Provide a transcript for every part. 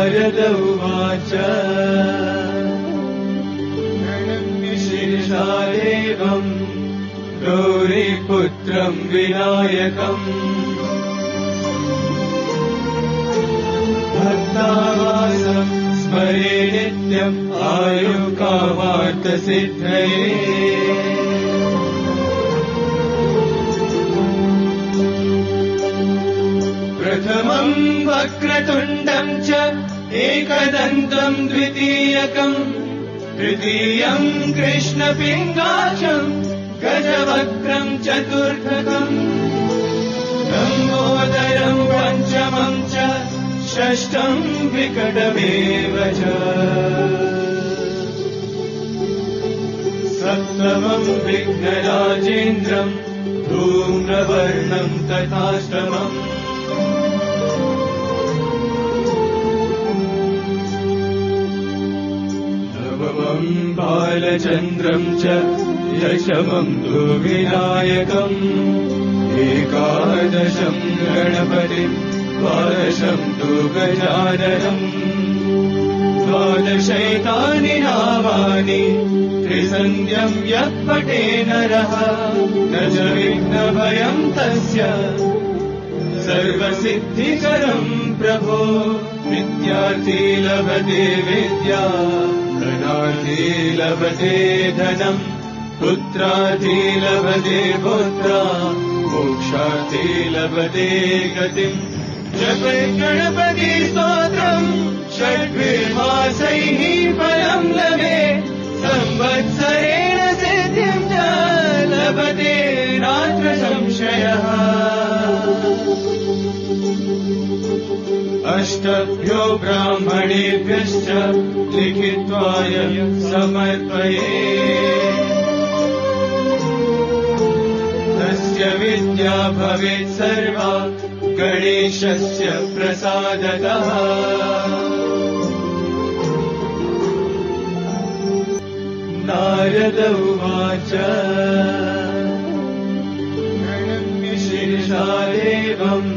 नारद उवाच प्रणम्य शिरसा देवम् गौरीपुत्रम् विनायकम् भक्तावासम् स्मरे नित्यम् आयुकामार्थसिद्धये प्रथमम् वक्रतुण्डम् च एकदन्तम् द्वितीयकम् तृतीयम् कृष्णपिङ्गाक्षम् गजवक्त्रम् चतुर्थकम् लम्बोदरम् पञ्चमम् च षष्ठम् विकटमेव च सप्तमम् विघ्नराजेन्द्रम् धूम्रवर्णम् तथाष्टमम् नवमम् बालचन्द्रम् च दशमम् तु विनायकम् एकादशम् गणपतिम् द्वादशम् तु गजाननम् द्वादशैतानि नामानि त्रिसन्ध्यम् यः पठे नरः न च विघ्नभयम् तस्य सर्वसिद्धिकरम् प्रभो विद्यार्थी लभते विद्या धनार्थी लभते धनम् पुत्रार्थी लभते पुत्रा मोक्षार्थी लभते गतिम् जपे गणपति स्तोत्रम् षड्भिर्मासैः फलम् लभे संवत्सरेण सिद्धिम् च लभते नात्र संशयः अष्टभ्यो ब्राह्मणेभ्यश्च लिखित्वाय समर्पये तस्य विद्या भवेत् सर्वा गणेशस्य प्रसादतः नारद उवाच प्रणम्य शिरसा देवम्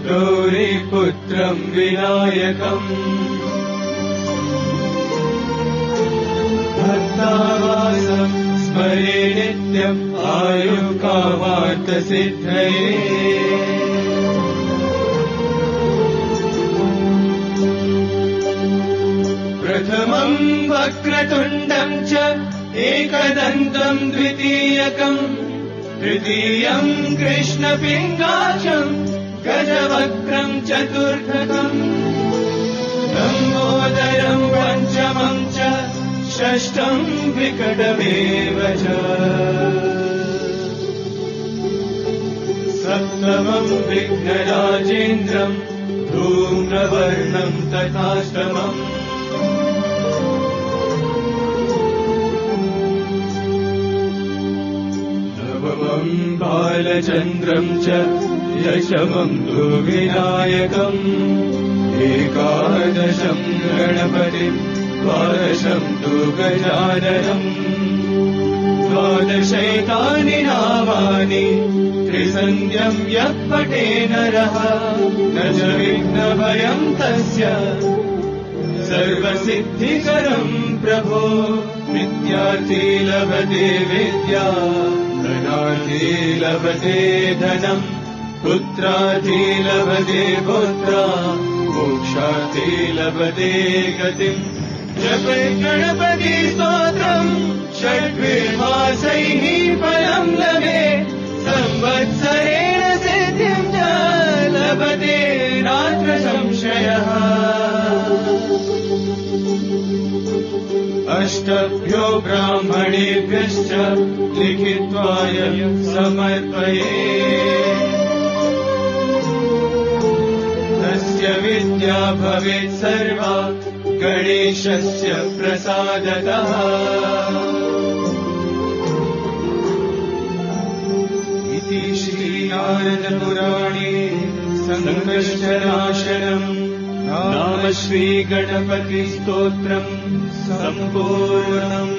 गौरीपुत्रम् विनायकम् भक्तावासम् स्मरे नित्यम् आयुकामार्थसिद्धये प्रथमम् वक्रतुण्डम् च एकदन्तम् द्वितीयकम् तृतीयम् कृष्णपिङ्गाक्षम् गजवक्त्रम् चतुर्थकम् लम्बोदरम् पञ्चमम् च षष्ठम् विकटमेव च सप्तमम् विघ्नराजेन्द्रम् धूम्रवर्णम् तथाष्टमम् नवमम् बालचन्द्रम् च दशमम् तु विनायकम् एकादशम् गणपतिम् द्वादशम् तु गजाननम् द्वादशैतानि नामानि त्रिसन्ध्यम् यः पठे नरः न च विघ्नभयम् तस्य सर्वसिद्धिकरम् प्रभो विद्यार्थी लभते विद्या धनार्थी लभते धनम् पुत्रार्थी लभते पुत्रा मोक्षार्थी लभते गतिम् जपे गणपति स्तोत्रम् षड्भिर्मासैः फलम् लभे संवत्सरेण सिद्धिम् च लभते नात्र संशयः अष्टभ्यो ब्राह्मणेभ्यश्च लिखित्वाय समर्पये तस्य विद्या भवेत् सर्वा गणेशस्य प्रसादतः इति श्रीनारदपुराणे सङ्कष्टनाशनम् नाम श्रीगणपतिस्तोत्रम् सम्पूर्णम्।